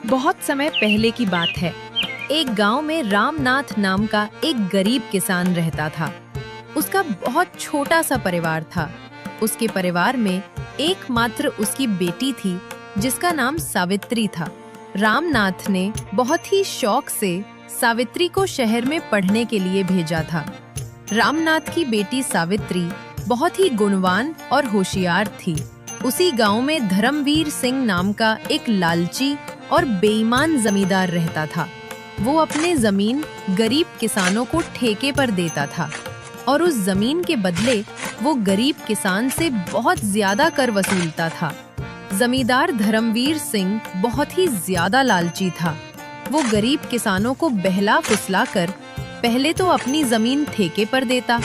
बहुत समय पहले की बात है। एक गांव में रामनाथ नाम का एक गरीब किसान रहता था। उसका बहुत छोटा सा परिवार था। उसके परिवार में एकमात्र उसकी बेटी थी जिसका नाम सावित्री था। रामनाथ ने बहुत ही शौक से सावित्री को शहर में पढ़ने के लिए भेजा था। रामनाथ की बेटी सावित्री बहुत ही गुणवान और होशियार थी। उसी गांव में धर्मवीर सिंह नाम का एक लालची और बेईमान जमींदार रहता था। वो अपने जमीन गरीब किसानों को ठेके पर देता था और उस जमीन के बदले वो गरीब किसान से बहुत ज्यादा कर वसूलता था। जमींदार धर्मवीर सिंह बहुत ही ज्यादा लालची था। वो गरीब किसानों को बहला फुसला कर पहले तो अपनी जमीन ठेके पर देता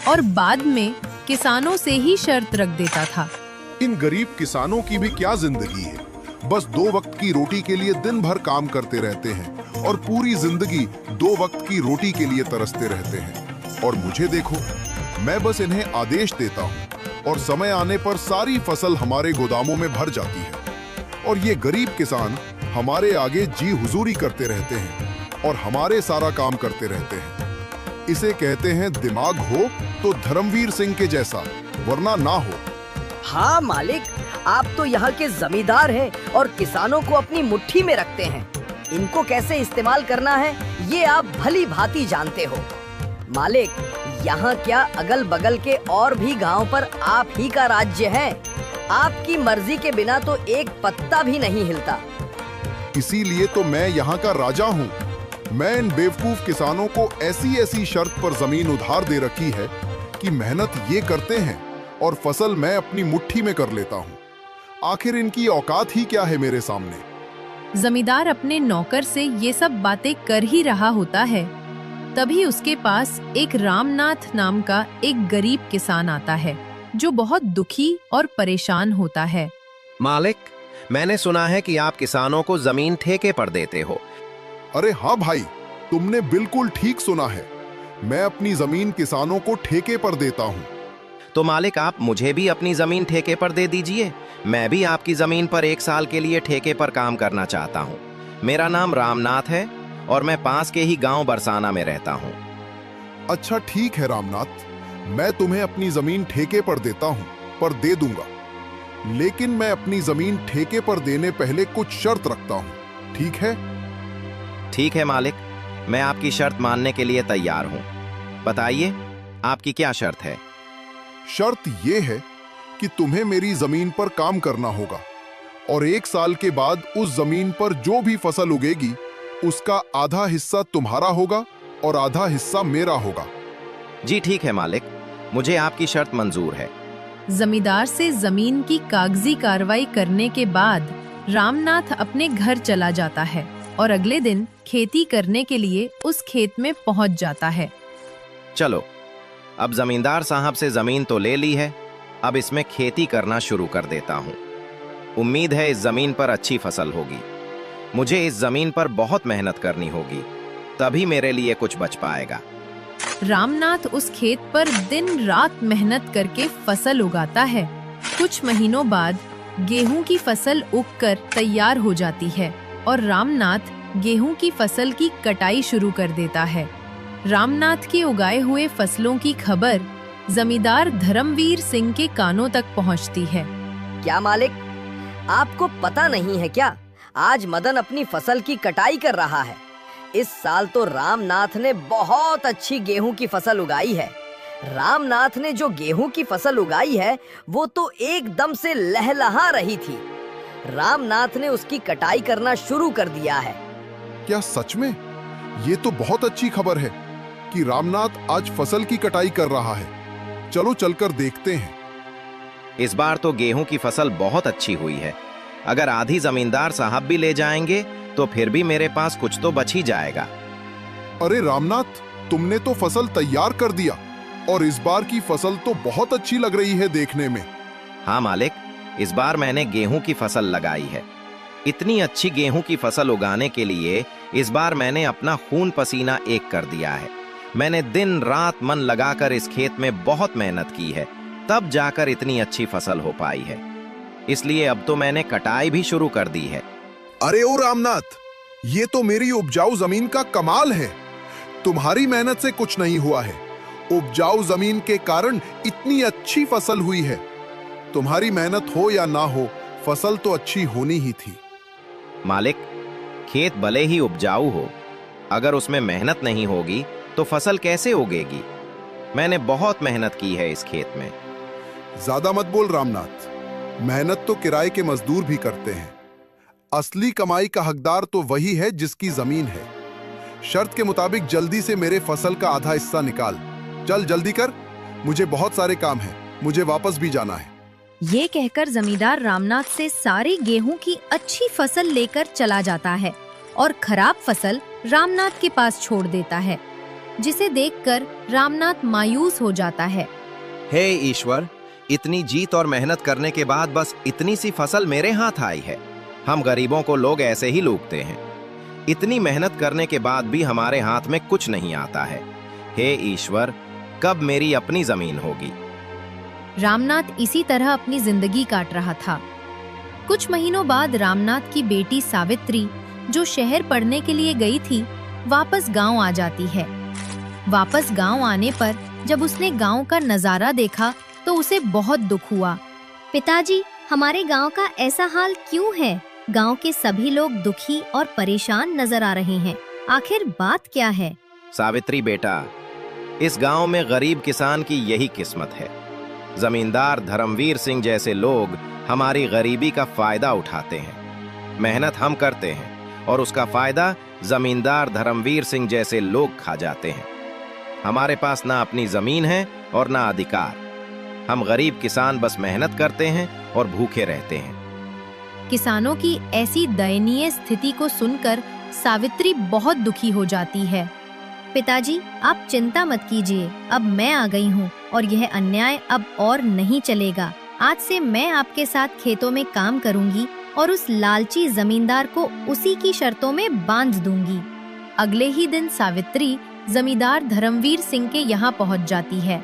और बाद में किसानों से ही शर्त रख देता था। इन गरीब किसानों की भी क्या जिंदगी है, बस 2 वक्त की रोटी के लिए दिन भर काम करते रहते हैं और पूरी जिंदगी 2 वक्त की रोटी के लिए तरसते रहते हैं। और मुझे देखो, मैं बस इन्हें आदेश देता हूँ और समय आने पर सारी फसल हमारे गोदामों में भर जाती है और ये गरीब किसान हमारे आगे जी हुजूरी करते रहते हैं और हमारे सारा काम करते रहते हैं। इसे कहते हैं दिमाग हो तो धर्मवीर सिंह के जैसा, वरना ना हो। हाँ मालिक, आप तो यहाँ के जमींदार हैं और किसानों को अपनी मुट्ठी में रखते हैं। इनको कैसे इस्तेमाल करना है ये आप भली भांति जानते हो। मालिक, यहाँ क्या अगल बगल के और भी गांव पर आप ही का राज्य है? आपकी मर्जी के बिना तो एक पत्ता भी नहीं हिलता। इसीलिए तो मैं यहाँ का राजा हूँ। मैं इन बेवकूफ किसानों को ऐसी ऐसी शर्त पर जमीन उधार दे रखी है कि मेहनत ये करते हैं और फसल मैं अपनी मुट्ठी में कर लेता हूँ। आखिर इनकी औकात ही क्या है मेरे सामने। जमींदार अपने नौकर से ये सब बातें कर ही रहा होता है, तभी उसके पास एक रामनाथ नाम का एक गरीब किसान आता है जो बहुत दुखी और परेशान होता है। मालिक, मैंने सुना है कि आप किसानों को जमीन ठेके पर देते हो। अरे हाँ भाई, तुमने बिल्कुल ठीक सुना है। मैं अपनी जमीन किसानों को ठेके पर देता हूँ। तो मालिक, आप मुझे भी अपनी जमीन ठेके पर दे दीजिए। मैं भी आपकी जमीन पर 1 साल के लिए ठेके पर काम करना चाहता हूँ। मेरा नाम रामनाथ है और मैं पास के ही गांव बरसाना में रहता हूँ। अच्छा ठीक है रामनाथ, मैं तुम्हें अपनी जमीन ठेके पर देता हूँ, पर दे दूंगा। लेकिन मैं अपनी जमीन ठेके पर देने पहले कुछ शर्त रखता हूँ, ठीक है? ठीक है मालिक, मैं आपकी शर्त मानने के लिए तैयार हूँ। बताइए, आपकी क्या शर्त है? शर्त ये है कि तुम्हें मेरी जमीन पर काम करना होगा और 1 साल के बाद उस जमीन पर जो भी फसल उगेगी उसका आधा हिस्सा तुम्हारा होगा और आधा हिस्सा मेरा होगा। जी ठीक है मालिक, मुझे आपकी शर्त मंजूर है। जमींदार से जमीन की कागजी कार्रवाई करने के बाद रामनाथ अपने घर चला जाता है और अगले दिन खेती करने के लिए उस खेत में पहुंच जाता है। चलो, अब जमींदार साहब से जमीन तो ले ली है, अब इसमें खेती करना शुरू कर देता हूँ। उम्मीद है इस जमीन पर अच्छी फसल होगी। मुझे इस जमीन पर बहुत मेहनत करनी होगी, तभी मेरे लिए कुछ बच पाएगा। रामनाथ उस खेत पर दिन रात मेहनत करके फसल उगाता है। कुछ महीनों बाद गेहूं की फसल उगकर तैयार हो जाती है और रामनाथ गेहूं की फसल की कटाई शुरू कर देता है। रामनाथ के उगाए हुए फसलों की खबर जमींदार धर्मवीर सिंह के कानों तक पहुंचती है। क्या मालिक, आपको पता नहीं है क्या? आज मदन अपनी फसल की कटाई कर रहा है। इस साल तो रामनाथ ने बहुत अच्छी गेहूं की फसल उगाई है। रामनाथ ने जो गेहूं की फसल उगाई है वो तो एकदम से लहलहा रही थी। रामनाथ ने उसकी कटाई करना शुरू कर दिया है। क्या सच में? ये तो बहुत अच्छी खबर है कि रामनाथ आज फसल की कटाई कर रहा है। चलो चलकर देखते हैं। इस बार तो गेहूं की फसल बहुत अच्छी हुई है। अगर आधी जमींदार साहब भी ले जाएंगे तो फिर भी मेरे पास कुछ तो बच ही जाएगा। अरे रामनाथ, तुमने तो फसल तैयार कर दिया और इस बार की फसल तो बहुत अच्छी लग रही है देखने में। हाँ मालिक, इस बार मैंने गेहूं की फसल लगाई है। इतनी अच्छी गेहूं की फसल उगाने के लिए इस बार मैंने अपना खून पसीना एक कर दिया है। मैंने दिन रात मन लगाकर इस खेत में बहुत मेहनत की है, तब जाकर इतनी अच्छी फसल हो पाई है। इसलिए अब तो मैंने कटाई भी शुरू कर दी है। अरे ओ रामनाथ, ये तो मेरी उपजाऊ जमीन का कमाल है। तुम्हारी मेहनत से कुछ नहीं हुआ है, उपजाऊ जमीन के कारण इतनी अच्छी फसल हुई है। तुम्हारी मेहनत हो या ना हो, फसल तो अच्छी होनी ही थी। मालिक, खेत भले ही उपजाऊ हो, अगर उसमें मेहनत नहीं होगी तो फसल कैसे उगेगी? मैंने बहुत मेहनत की है इस खेत में। ज्यादा मत बोल रामनाथ, मेहनत तो किराए के मजदूर भी करते हैं। असली कमाई का हकदार तो वही है जिसकी जमीन है। शर्त के मुताबिक जल्दी से मेरे फसल का आधा हिस्सा निकाल। चल जल्दी कर, मुझे बहुत सारे काम हैं, मुझे वापस भी जाना है। ये कहकर जमींदार रामनाथ से सारी गेहूं की अच्छी फसल लेकर चला जाता है और खराब फसल रामनाथ के पास छोड़ देता है, जिसे देखकर रामनाथ मायूस हो जाता है। हे ईश्वर, इतनी जीत और मेहनत करने के बाद बस इतनी सी फसल मेरे हाथ आई है। हम गरीबों को लोग ऐसे ही लूटते हैं। इतनी मेहनत करने के बाद भी हमारे हाथ में कुछ नहीं आता है। हे ईश्वर, कब मेरी अपनी जमीन होगी? रामनाथ इसी तरह अपनी जिंदगी काट रहा था। कुछ महीनों बाद रामनाथ की बेटी सावित्री, जो शहर पढ़ने के लिए गई थी, वापस गांव आ जाती है। वापस गांव आने पर जब उसने गांव का नजारा देखा तो उसे बहुत दुख हुआ। पिताजी, हमारे गांव का ऐसा हाल क्यों है? गांव के सभी लोग दुखी और परेशान नजर आ रहे हैं। आखिर बात क्या है? सावित्री बेटा, इस गांव में गरीब किसान की यही किस्मत है। जमींदार धर्मवीर सिंह जैसे लोग हमारी गरीबी का फायदा उठाते हैं। मेहनत हम करते हैं और उसका फायदा जमींदार धर्मवीर सिंह जैसे लोग खा जाते हैं। हमारे पास ना अपनी जमीन है और ना अधिकार। हम गरीब किसान बस मेहनत करते हैं और भूखे रहते हैं। किसानों की ऐसी दयनीय स्थिति को सुनकर सावित्री बहुत दुखी हो जाती है। पिताजी, आप चिंता मत कीजिए, अब मैं आ गई हूँ और यह अन्याय अब और नहीं चलेगा। आज से मैं आपके साथ खेतों में काम करूँगी और उस लालची जमींदार को उसी की शर्तों में बांध दूंगी। अगले ही दिन सावित्री जमींदार धर्मवीर सिंह के यहाँ पहुँच जाती है।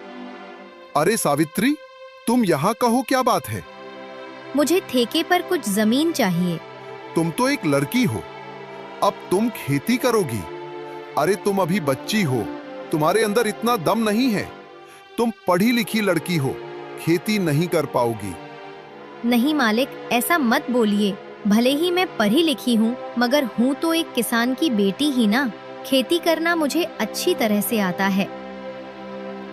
अरे सावित्री, तुम यहाँ कहो, क्या बात है? मुझे ठेके पर कुछ जमीन चाहिए। तुम तो एक लड़की हो, अब तुम खेती करोगी? अरे तुम अभी बच्ची हो, तुम्हारे अंदर इतना दम नहीं है। तुम पढ़ी लिखी लड़की हो, खेती नहीं कर पाओगी। नहीं मालिक, ऐसा मत बोलिए। भले ही मैं पढ़ी लिखी हूँ, मगर हूँ तो एक किसान की बेटी ही ना। खेती करना मुझे अच्छी तरह से आता है।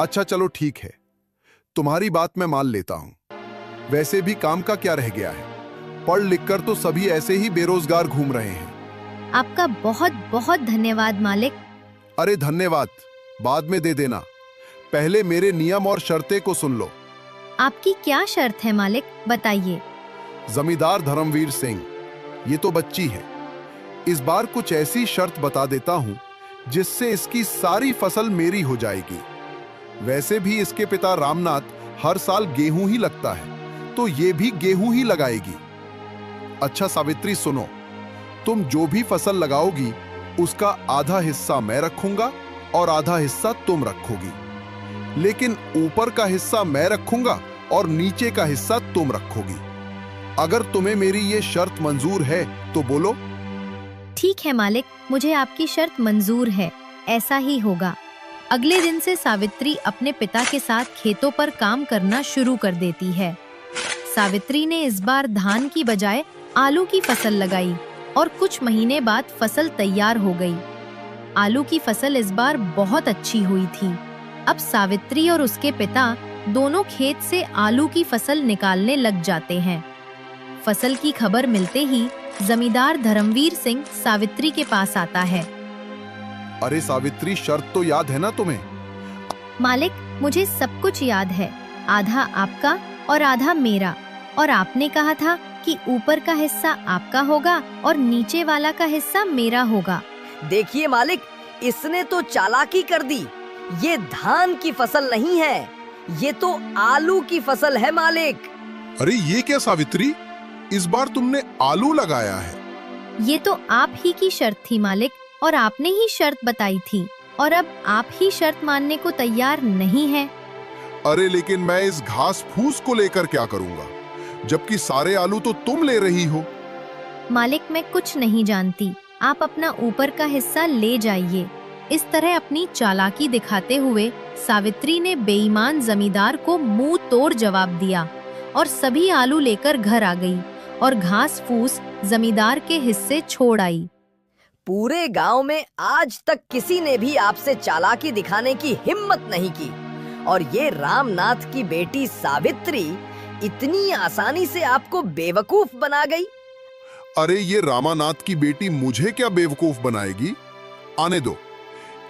अच्छा चलो ठीक है, तुम्हारी बात मैं मान लेता हूँ। वैसे भी काम का क्या रह गया है? पढ़ लिख कर तो सभी ऐसे ही बेरोजगार घूम रहे हैं। आपका बहुत बहुत धन्यवाद मालिक। अरे धन्यवाद बाद में दे देना, पहले मेरे नियम और शर्तें को सुन लो। आपकी क्या शर्त है मालिक, बताइए। जमींदार धर्मवीर सिंह, ये तो बच्ची है। इस बार कुछ ऐसी शर्त बता देता हूँ जिससे इसकी सारी फसल मेरी हो जाएगी। वैसे भी इसके पिता रामनाथ हर साल गेहूं ही लगता है, तो ये भी गेहूं ही लगाएगी। अच्छा सावित्री सुनो, तुम जो भी फसल लगाओगी उसका आधा हिस्सा मैं रखूंगा और आधा हिस्सा तुम रखोगी। लेकिन ऊपर का हिस्सा मैं रखूंगा और नीचे का हिस्सा तुम रखोगी। अगर तुम्हें मेरी ये शर्त मंजूर है तो बोलो। ठीक है मालिक, मुझे आपकी शर्त मंजूर है, ऐसा ही होगा। अगले दिन से सावित्री अपने पिता के साथ खेतों पर काम करना शुरू कर देती है। सावित्री ने इस बार धान की बजाय आलू की फसल लगाई और कुछ महीने बाद फसल तैयार हो गई। आलू की फसल इस बार बहुत अच्छी हुई थी। अब सावित्री और उसके पिता दोनों खेत से आलू की फसल निकालने लग जाते हैं। फसल की खबर मिलते ही जमींदार धर्मवीर सिंह सावित्री के पास आता है। अरे सावित्री, शर्त तो याद है ना तुम्हें? मालिक, मुझे सब कुछ याद है। आधा आपका और आधा मेरा। और आपने कहा था कि ऊपर का हिस्सा आपका होगा और नीचे वाला का हिस्सा मेरा होगा। देखिए मालिक, इसने तो चालाकी कर दी। ये धान की फसल नहीं है, ये तो आलू की फसल है मालिक। अरे ये क्या सावित्री, इस बार तुमने आलू लगाया है? ये तो आप ही की शर्त थी मालिक, और आपने ही शर्त बताई थी, और अब आप ही शर्त मानने को तैयार नहीं है। अरे लेकिन मैं इस घास फूस को लेकर क्या करूंगा, जबकि सारे आलू तो तुम ले रही हो। मालिक मैं कुछ नहीं जानती, आप अपना ऊपर का हिस्सा ले जाइए। इस तरह अपनी चालाकी दिखाते हुए सावित्री ने बेईमान जमींदार को मुंह तोड़ जवाब दिया और सभी आलू लेकर घर आ गई और घास फूस जमींदार के हिस्से छोड़ आई। पूरे गांव में आज तक किसी ने भी आपसे चालाकी दिखाने की हिम्मत नहीं की, और ये रामनाथ की बेटी सावित्री इतनी आसानी से आपको बेवकूफ बना गई। अरे ये रामानाथ की बेटी मुझे क्या बेवकूफ बनाएगी? आने दो,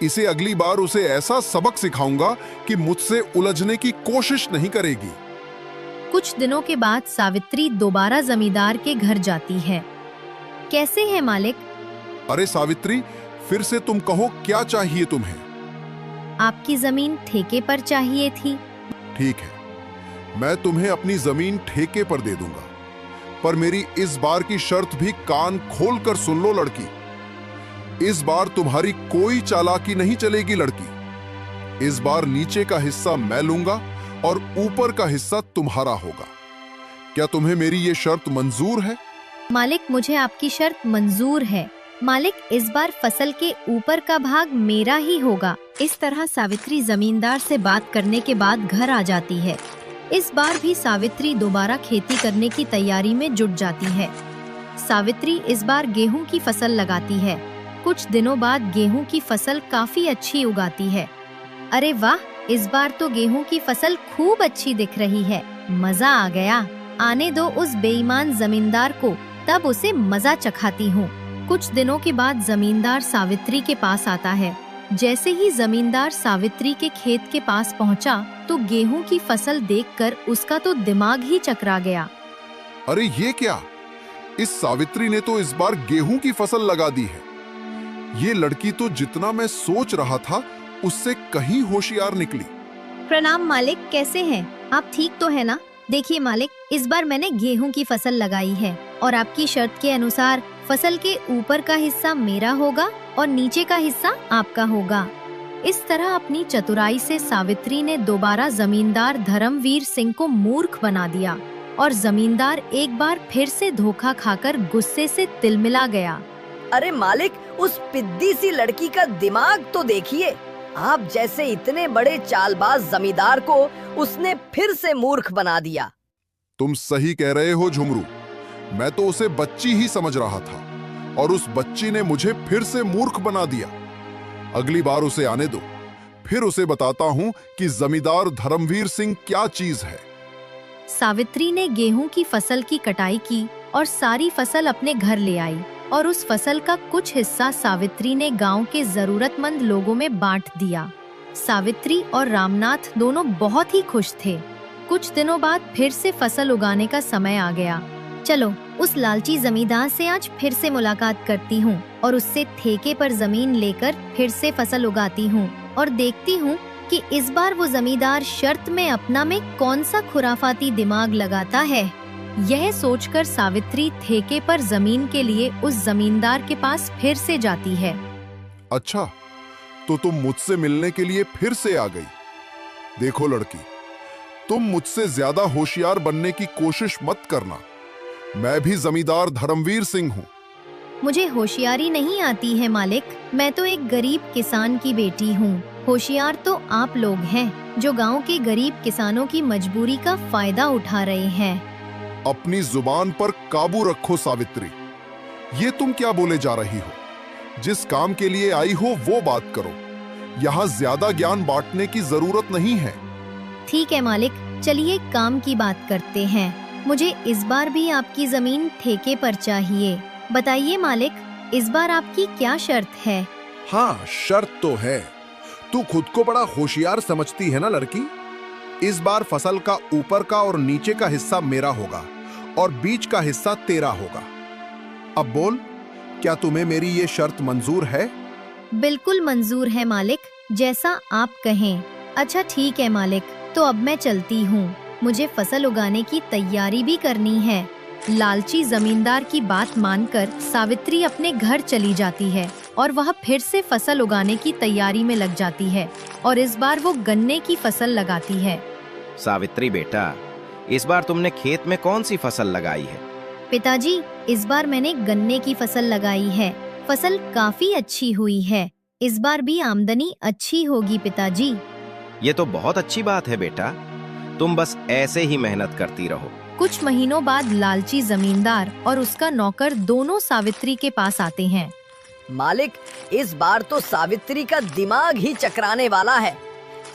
इसे अगली बार उसे ऐसा सबक सिखाऊंगा कि मुझसे उलझने की कोशिश नहीं करेगी। कुछ दिनों के बाद सावित्री दोबारा जमींदार के घर जाती है। कैसे है मालिक? अरे सावित्री, फिर से तुम कहो, क्या चाहिए तुम्हें? आपकी जमीन ठेके पर चाहिए थी। ठीक है, मैं तुम्हें अपनी जमीन ठेके पर दे दूंगा, पर मेरी इस बार की शर्त भी कान खोल कर सुन लो लड़की। इस बार तुम्हारी कोई चालाकी नहीं चलेगी लड़की। इस बार नीचे का हिस्सा मैं लूंगा और ऊपर का हिस्सा तुम्हारा होगा। क्या तुम्हें मेरी ये शर्त मंजूर है? मालिक मुझे आपकी शर्त मंजूर है। मालिक इस बार फसल के ऊपर का भाग मेरा ही होगा। इस तरह सावित्री जमींदार से बात करने के बाद घर आ जाती है। इस बार भी सावित्री दोबारा खेती करने की तैयारी में जुट जाती है। सावित्री इस बार गेहूं की फसल लगाती है। कुछ दिनों बाद गेहूं की फसल काफी अच्छी उगाती है। अरे वाह, इस बार तो गेहूं की फसल खूब अच्छी दिख रही है। मजा आ गया। आने दो उस बेईमान जमींदार को, तब उसे मजा चखाती हूँ। कुछ दिनों के बाद जमींदार सावित्री के पास आता है। जैसे ही जमींदार सावित्री के खेत के पास पहुंचा, तो गेहूं की फसल देखकर उसका तो दिमाग ही चकरा गया। अरे ये क्या? इस सावित्री ने तो इस बार गेहूं की फसल लगा दी है। ये लड़की तो जितना मैं सोच रहा था उससे कहीं होशियार निकली। प्रणाम मालिक, कैसे हैं आप? ठीक तो है ना? देखिए मालिक, इस बार मैंने गेहूं की फसल लगाई है और आपकी शर्त के अनुसार फसल के ऊपर का हिस्सा मेरा होगा और नीचे का हिस्सा आपका होगा। इस तरह अपनी चतुराई से सावित्री ने दोबारा जमींदार धर्मवीर सिंह को मूर्ख बना दिया और जमींदार एक बार फिर से धोखा खाकर गुस्से से तिलमिला गया। अरे मालिक, उस पिद्दी सी लड़की का दिमाग तो देखिए। आप जैसे इतने बड़े चालबाज जमींदार को उसने फिर से मूर्ख बना दिया। तुम सही कह रहे हो झुमरू, मैं तो उसे बच्ची ही समझ रहा था और उस बच्ची ने मुझे फिर से मूर्ख बना दिया। अगली बार उसे आने दो, फिर उसे बताता हूँ कि जमींदार धर्मवीर सिंह क्या चीज है। सावित्री ने गेहूं की फसल की कटाई की और सारी फसल अपने घर ले आई और उस फसल का कुछ हिस्सा सावित्री ने गांव के जरूरतमंद लोगों में बांट दिया। सावित्री और रामनाथ दोनों बहुत ही खुश थे। कुछ दिनों बाद फिर से फसल उगाने का समय आ गया। चलो उस लालची जमींदार से आज फिर से मुलाकात करती हूँ और उससे ठेके पर जमीन लेकर फिर से फसल उगाती हूँ और देखती हूँ कि इस बार वो जमींदार शर्त में अपना में कौन सा खुराफाती दिमाग लगाता है। यह सोचकर सावित्री ठेके पर जमीन के लिए उस जमींदार के पास फिर से जाती है। अच्छा, तो तुम मुझसे मिलने के लिए फिर से आ गई। देखो लड़की, तुम मुझसे ज्यादा होशियार बनने की कोशिश मत करना। मैं भी जमींदार धर्मवीर सिंह हूँ। मुझे होशियारी नहीं आती है मालिक, मैं तो एक गरीब किसान की बेटी हूँ। होशियार तो आप लोग हैं जो गांव के गरीब किसानों की मजबूरी का फायदा उठा रहे हैं। अपनी जुबान पर काबू रखो सावित्री। ये तुम क्या बोले जा रही हो? जिस काम के लिए आई हो वो बात करो। यहाँ ज्यादा ज्ञान बांटने की जरूरत नहीं है। ठीक है मालिक, चलिए काम की बात करते हैं। मुझे इस बार भी आपकी जमीन ठेके पर चाहिए। बताइए मालिक, इस बार आपकी क्या शर्त है? हाँ, शर्त तो है। तू खुद को बड़ा होशियार समझती है ना लड़की। इस बार फसल का ऊपर का और नीचे का हिस्सा मेरा होगा और बीच का हिस्सा तेरा होगा। अब बोल, क्या तुम्हें मेरी ये शर्त मंजूर है? बिल्कुल मंजूर है मालिक, जैसा आप कहें। अच्छा ठीक है मालिक, तो अब मैं चलती हूँ। मुझे फसल उगाने की तैयारी भी करनी है। लालची जमींदार की बात मानकर सावित्री अपने घर चली जाती है और वह फिर से फसल उगाने की तैयारी में लग जाती है और इस बार वो गन्ने की फसल लगाती है। सावित्री बेटा, इस बार तुमने खेत में कौन सी फसल लगाई है? पिताजी, इस बार मैंने गन्ने की फसल लगाई है। फसल काफी अच्छी हुई है। इस बार भी आमदनी अच्छी होगी पिताजी। ये तो बहुत अच्छी बात है बेटा, तुम बस ऐसे ही मेहनत करती रहो। कुछ महीनों बाद लालची जमींदार और उसका नौकर दोनों सावित्री के पास आते हैं। मालिक, इस बार तो सावित्री का दिमाग ही चकराने वाला है।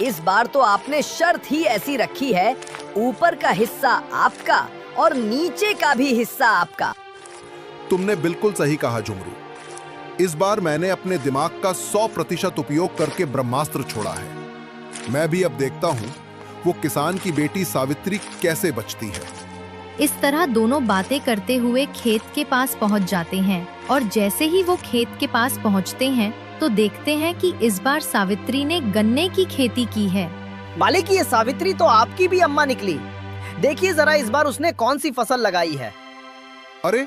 इस बार तो आपने शर्त ही ऐसी रखी है, ऊपर का हिस्सा आपका और नीचे का भी हिस्सा आपका। तुमने बिल्कुल सही कहा जुमरू। इस बार मैंने अपने दिमाग का 100% उपयोग करके ब्रह्मास्त्र छोड़ा है। मैं भी अब देखता हूँ वो किसान की बेटी सावित्री कैसे बचती है। इस तरह दोनों बातें करते हुए खेत के पास पहुंच जाते हैं और जैसे ही वो खेत के पास पहुंचते हैं तो देखते हैं कि इस बार सावित्री ने गन्ने की खेती की है। मालिक, ये सावित्री तो आपकी भी अम्मा निकली। देखिए जरा इस बार उसने कौन सी फसल लगाई है। अरे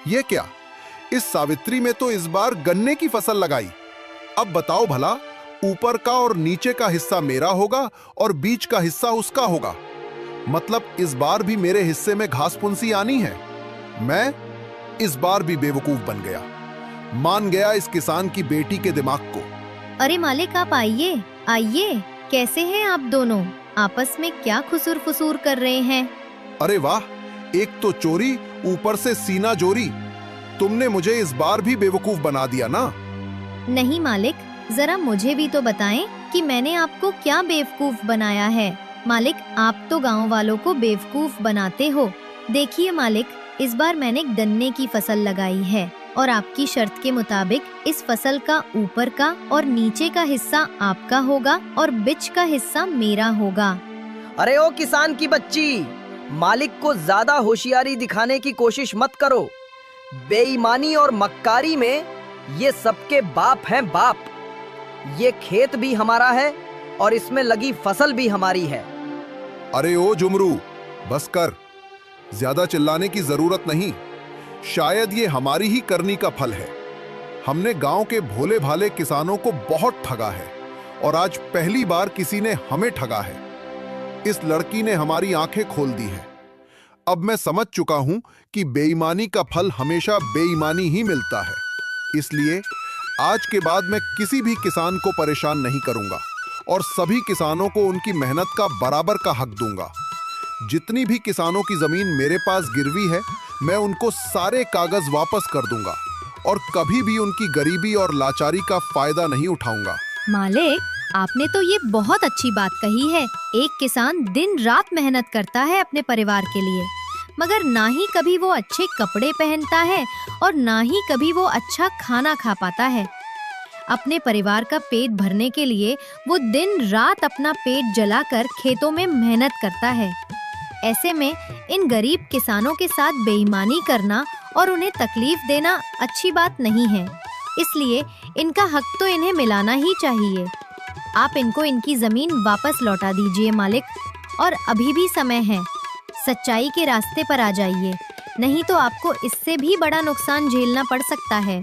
ये क्या, इस सावित्री में तो इस बार गन्ने की फसल लगाई। अब बताओ भला, ऊपर का और नीचे का हिस्सा मेरा होगा और बीच का हिस्सा उसका होगा। मतलब इस बार भी मेरे हिस्से में घास फुंसी आनी है। मैं इस बार भी बेवकूफ बन गया, मान गया इस किसान की बेटी के दिमाग को। अरे मालिक, आप आइए आइए। कैसे हैं आप दोनों? आपस में क्या खुसूर फुसूर कर रहे हैं? अरे वाह, एक तो चोरी, ऊपर से सीना जोरी। तुमने मुझे इस बार भी बेवकूफ बना दिया ना। नहीं मालिक, जरा मुझे भी तो बताएं कि मैंने आपको क्या बेवकूफ बनाया है। मालिक, आप तो गांव वालों को बेवकूफ बनाते हो। देखिए मालिक, इस बार मैंने गन्ने की फसल लगाई है और आपकी शर्त के मुताबिक इस फसल का ऊपर का और नीचे का हिस्सा आपका होगा और बीच का हिस्सा मेरा होगा। अरे ओ किसान की बच्ची, मालिक को ज्यादा होशियारी दिखाने की कोशिश मत करो। बेईमानी और मक्कारी में ये सबके बाप हैं बाप। ये खेत भी हमारा है और इसमें लगी फसल भी हमारी है। अरे ओ जुमरू, बस कर, ज्यादा चिल्लाने की जरूरत नहीं। शायद ये हमारी ही करनी का फल है। हमने गांव के भोले भाले किसानों को बहुत ठगा है और आज पहली बार किसी ने हमें ठगा है। इस लड़की ने हमारी आंखें खोल दी हैं। अब मैं समझ चुका हूं कि बेईमानी का फल हमेशा बेईमानी ही मिलता है। इसलिए आज के बाद मैं किसी भी किसान को परेशान नहीं करूंगा और सभी किसानों को उनकी मेहनत का बराबर का हक दूंगा। जितनी भी किसानों की जमीन मेरे पास गिरवी है, मैं उनको सारे कागज वापस कर दूंगा और कभी भी उनकी गरीबी और लाचारी का फायदा नहीं उठाऊंगा। मालिक, आपने तो ये बहुत अच्छी बात कही है। एक किसान दिन रात मेहनत करता है अपने परिवार के लिए, मगर ना ही कभी वो अच्छे कपड़े पहनता है और ना ही कभी वो अच्छा खाना खा पाता है। अपने परिवार का पेट भरने के लिए वो दिन रात अपना पेट जलाकर खेतों में मेहनत करता है। ऐसे में इन गरीब किसानों के साथ बेईमानी करना और उन्हें तकलीफ देना अच्छी बात नहीं है। इसलिए इनका हक तो इन्हें मिलाना ही चाहिए। आप इनको इनकी जमीन वापस लौटा दीजिए मालिक, और अभी भी समय है। सच्चाई के रास्ते पर आ जाइए, नहीं तो आपको इससे भी बड़ा नुकसान झेलना पड़ सकता है।